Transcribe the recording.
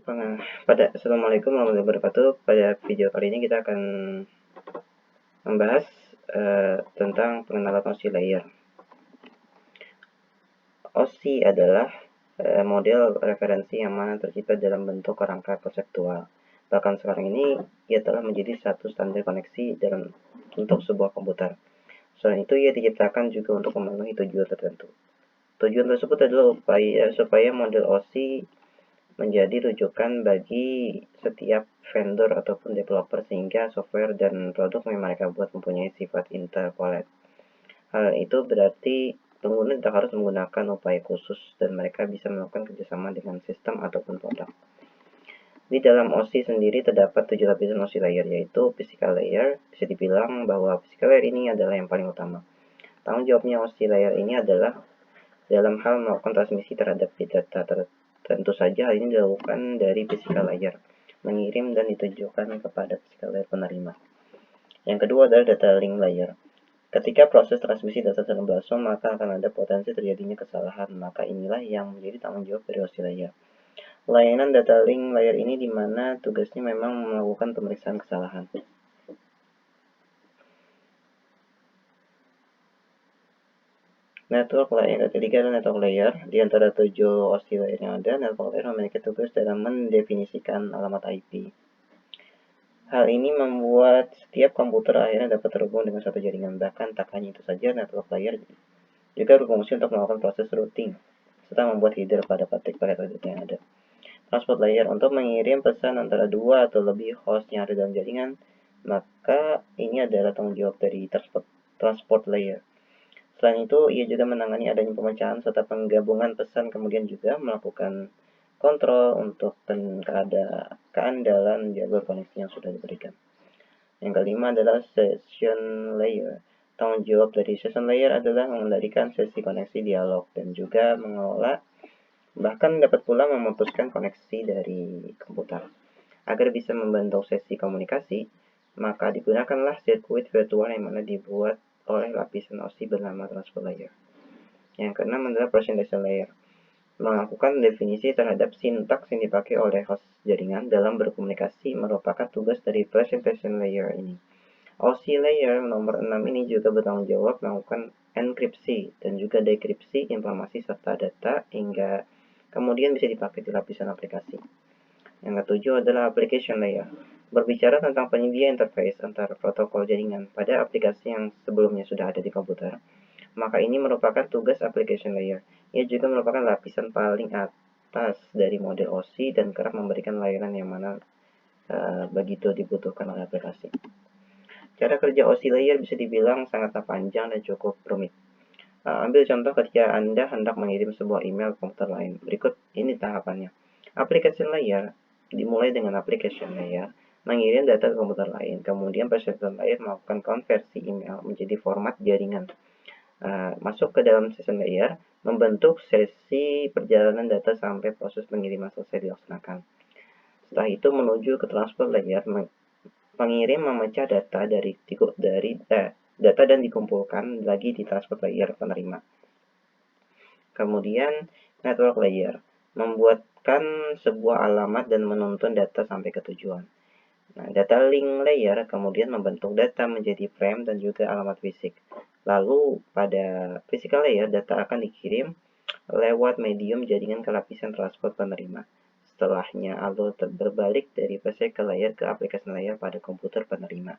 Assalamualaikum warahmatullahi wabarakatuh. Pada video kali ini kita akan membahas tentang pengenalan OSI layer. OSI adalah model referensi yang mana tercipta dalam bentuk kerangka konseptual. Bahkan sekarang ini ia telah menjadi satu standar koneksi dalam untuk sebuah komputer. Selain itu, ia diciptakan juga untuk memenuhi tujuan tertentu. Tujuan tersebut adalah supaya model OSI menjadi rujukan bagi setiap vendor ataupun developer sehingga software dan produk yang mereka buat mempunyai sifat interpolate. Hal itu berarti pengguna tidak harus menggunakan upaya khusus dan mereka bisa melakukan kerjasama dengan sistem ataupun produk. Di dalam OSI sendiri terdapat 7 lapisan OSI layer, yaitu physical layer. Bisa dibilang bahwa physical layer ini adalah yang paling utama. Tanggung jawabnya OSI layer ini adalah dalam hal melakukan transmisi terhadap data. Tentu saja hal ini dilakukan dari physical layer, mengirim dan ditujukan kepada physical layer penerima. Yang kedua adalah data link layer. Ketika proses transmisi data sedang berlangsung, maka akan ada potensi terjadinya kesalahan. Maka inilah yang menjadi tanggung jawab dari OSI layer. Layanan data link layer ini di mana tugasnya memang melakukan pemeriksaan kesalahan. Network layer ketiga adalah network layer. Di antara 7 OSI layer yang ada, network layer memiliki tugas dalam mendefinisikan alamat IP. Hal ini membuat setiap komputer akhirnya dapat terhubung dengan satu jaringan. Bahkan tak hanya itu saja, network layer juga berfungsi untuk melakukan proses routing serta membuat header pada paket data yang ada. Transport layer untuk mengirim pesan antara dua atau lebih host yang ada dalam jaringan, maka ini adalah tanggung jawab dari transport layer. Selain itu, ia juga menangani adanya pemecahan serta penggabungan pesan, kemudian juga melakukan kontrol untuk keandalan jalur koneksi yang sudah diberikan. Yang kelima adalah session layer. Tanggung jawab dari session layer adalah mengendalikan sesi koneksi dialog dan juga mengelola, bahkan dapat pula memutuskan koneksi dari komputer. Agar bisa membantu sesi komunikasi, maka digunakanlah sirkuit virtual yang mana dibuat oleh lapisan OSI bernama transport layer. Yang keenam adalah presentation layer. Melakukan definisi terhadap sintaks yang dipakai oleh host jaringan dalam berkomunikasi merupakan tugas dari presentation layer ini. OSI layer nomor 6 ini juga bertanggung jawab melakukan enkripsi dan juga dekripsi informasi serta data hingga kemudian bisa dipakai di lapisan aplikasi. Yang ketujuh adalah application layer. Berbicara tentang penyedia interface antara protokol jaringan pada aplikasi yang sebelumnya sudah ada di komputer, maka ini merupakan tugas application layer. Ia juga merupakan lapisan paling atas dari model OSI dan kerap memberikan layanan yang mana begitu dibutuhkan oleh aplikasi. Cara kerja OSI layer bisa dibilang sangatlah panjang dan cukup rumit. Ambil contoh ketika Anda hendak mengirim sebuah email ke komputer lain. Berikut ini tahapannya. Application layer dimulai dengan application layer mengirim data ke komputer lain. Kemudian presentation layer melakukan konversi email menjadi format jaringan. Masuk ke dalam session layer, membentuk sesi perjalanan data sampai proses pengiriman selesai dilaksanakan. Setelah itu menuju ke transport layer, pengirim memecah data data dan dikumpulkan lagi di transport layer penerima. Kemudian network layer membuatkan sebuah alamat dan menuntun data sampai ke tujuan. Nah, data link layer kemudian membentuk data menjadi frame dan juga alamat fisik. Lalu pada physical layer data akan dikirim lewat medium jaringan ke lapisan transport penerima. Setelahnya alur berbalik dari physical layer ke application layer pada komputer penerima.